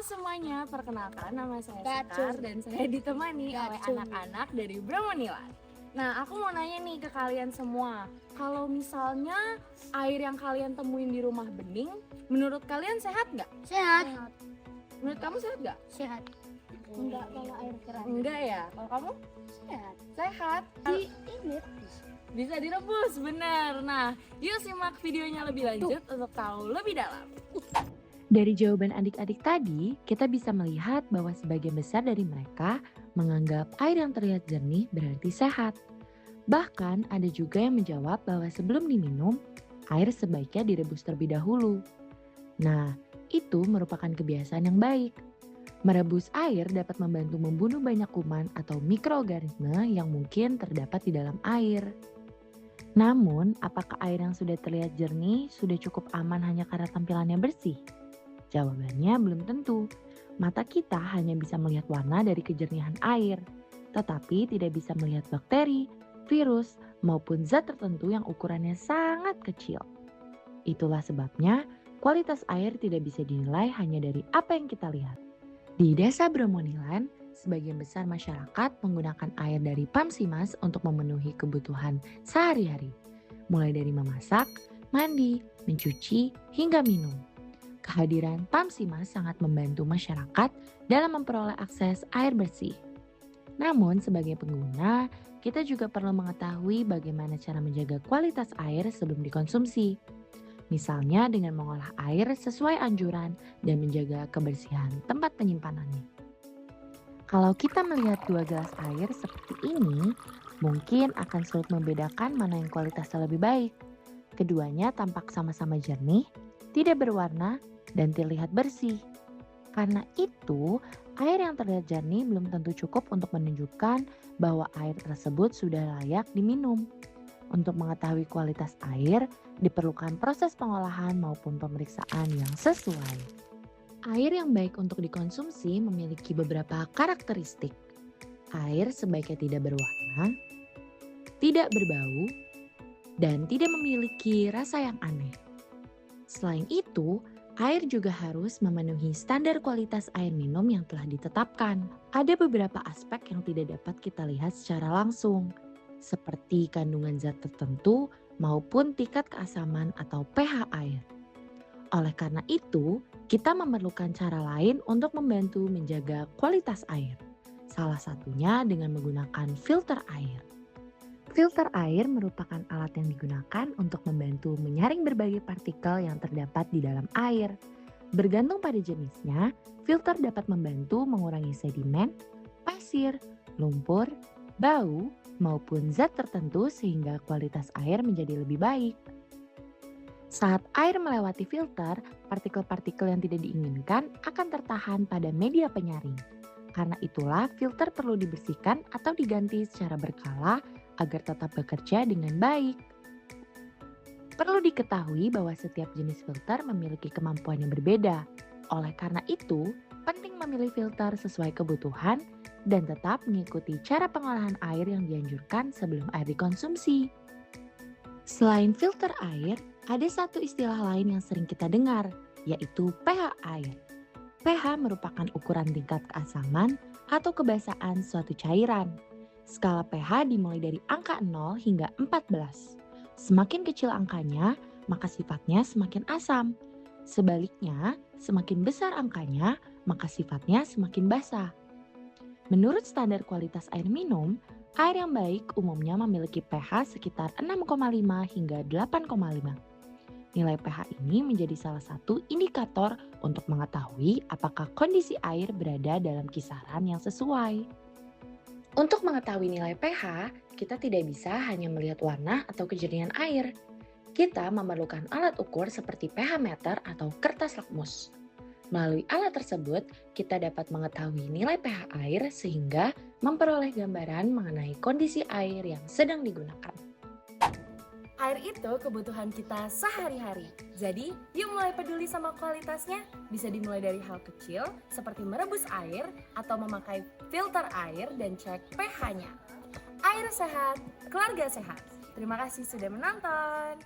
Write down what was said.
Halo semuanya, perkenalkan nama saya Gacor. Sekar dan saya ditemani oleh Gacor. anak-anak dari Bramonilan. Nah, aku mau nanya nih ke kalian semua. Kalau misalnya air yang kalian temuin di rumah bening, menurut kalian sehat nggak? Sehat. Menurut kamu sehat nggak? Sehat. Enggak kalau air keran. Enggak ya? Kalau kamu? Sehat. Sehat? Di ini Bisa direbus, bener. Nah, yuk simak videonya lebih lanjut untuk tahu lebih dalam. Dari jawaban adik-adik tadi, kita bisa melihat bahwa sebagian besar dari mereka menganggap air yang terlihat jernih berarti sehat. Bahkan ada juga yang menjawab bahwa sebelum diminum, air sebaiknya direbus terlebih dahulu. Nah, itu merupakan kebiasaan yang baik. Merebus air dapat membantu membunuh banyak kuman atau mikroorganisme yang mungkin terdapat di dalam air. Namun, apakah air yang sudah terlihat jernih sudah cukup aman hanya karena tampilannya bersih? Jawabannya belum tentu. Mata kita hanya bisa melihat warna dari kejernihan air, tetapi tidak bisa melihat bakteri, virus, maupun zat tertentu yang ukurannya sangat kecil. Itulah sebabnya kualitas air tidak bisa dinilai hanya dari apa yang kita lihat. Di Desa Bramonilan, sebagian besar masyarakat menggunakan air dari Pamsimas untuk memenuhi kebutuhan sehari-hari, mulai dari memasak, mandi, mencuci, hingga minum. Kehadiran Pamsimas sangat membantu masyarakat dalam memperoleh akses air bersih. Namun sebagai pengguna, kita juga perlu mengetahui bagaimana cara menjaga kualitas air sebelum dikonsumsi. Misalnya dengan mengolah air sesuai anjuran dan menjaga kebersihan tempat penyimpanannya. Kalau kita melihat 2 gelas air seperti ini, mungkin akan sulit membedakan mana yang kualitasnya lebih baik. Keduanya tampak sama-sama jernih, tidak berwarna, dan terlihat bersih. Karena itu, air yang terlihat jernih belum tentu cukup untuk menunjukkan bahwa air tersebut sudah layak diminum. Untuk mengetahui kualitas air, diperlukan proses pengolahan maupun pemeriksaan yang sesuai. Air yang baik untuk dikonsumsi memiliki beberapa karakteristik. Air sebaiknya tidak berwarna, tidak berbau, dan tidak memiliki rasa yang aneh. Selain itu, air juga harus memenuhi standar kualitas air minum yang telah ditetapkan. Ada beberapa aspek yang tidak dapat kita lihat secara langsung, seperti kandungan zat tertentu maupun tingkat keasaman atau pH air. Oleh karena itu, kita memerlukan cara lain untuk membantu menjaga kualitas air. Salah satunya dengan menggunakan filter air. Filter air merupakan alat yang digunakan untuk membantu menyaring berbagai partikel yang terdapat di dalam air. Bergantung pada jenisnya, filter dapat membantu mengurangi sedimen, pasir, lumpur, bau, maupun zat tertentu sehingga kualitas air menjadi lebih baik. Saat air melewati filter, partikel-partikel yang tidak diinginkan akan tertahan pada media penyaring. Karena itulah filter perlu dibersihkan atau diganti secara berkala agar tetap bekerja dengan baik. Perlu diketahui bahwa setiap jenis filter memiliki kemampuan yang berbeda. Oleh karena itu, penting memilih filter sesuai kebutuhan dan tetap mengikuti cara pengolahan air yang dianjurkan sebelum air dikonsumsi. Selain filter air, ada satu istilah lain yang sering kita dengar, yaitu pH air. pH merupakan ukuran tingkat keasaman atau kebasahan suatu cairan. Skala pH dimulai dari angka 0 hingga 14. Semakin kecil angkanya, maka sifatnya semakin asam. Sebaliknya, semakin besar angkanya, maka sifatnya semakin basa. Menurut standar kualitas air minum, air yang baik umumnya memiliki pH sekitar 6,5 hingga 8,5. Nilai pH ini menjadi salah satu indikator untuk mengetahui apakah kondisi air berada dalam kisaran yang sesuai. Untuk mengetahui nilai pH, kita tidak bisa hanya melihat warna atau kejernihan air. Kita memerlukan alat ukur seperti pH meter atau kertas lakmus. Melalui alat tersebut, kita dapat mengetahui nilai pH air sehingga memperoleh gambaran mengenai kondisi air yang sedang digunakan. Air itu kebutuhan kita sehari-hari. Jadi, yuk mulai peduli sama kualitasnya. Bisa dimulai dari hal kecil seperti merebus air atau memakai filter air dan cek pH-nya. Air sehat, keluarga sehat. Terima kasih sudah menonton.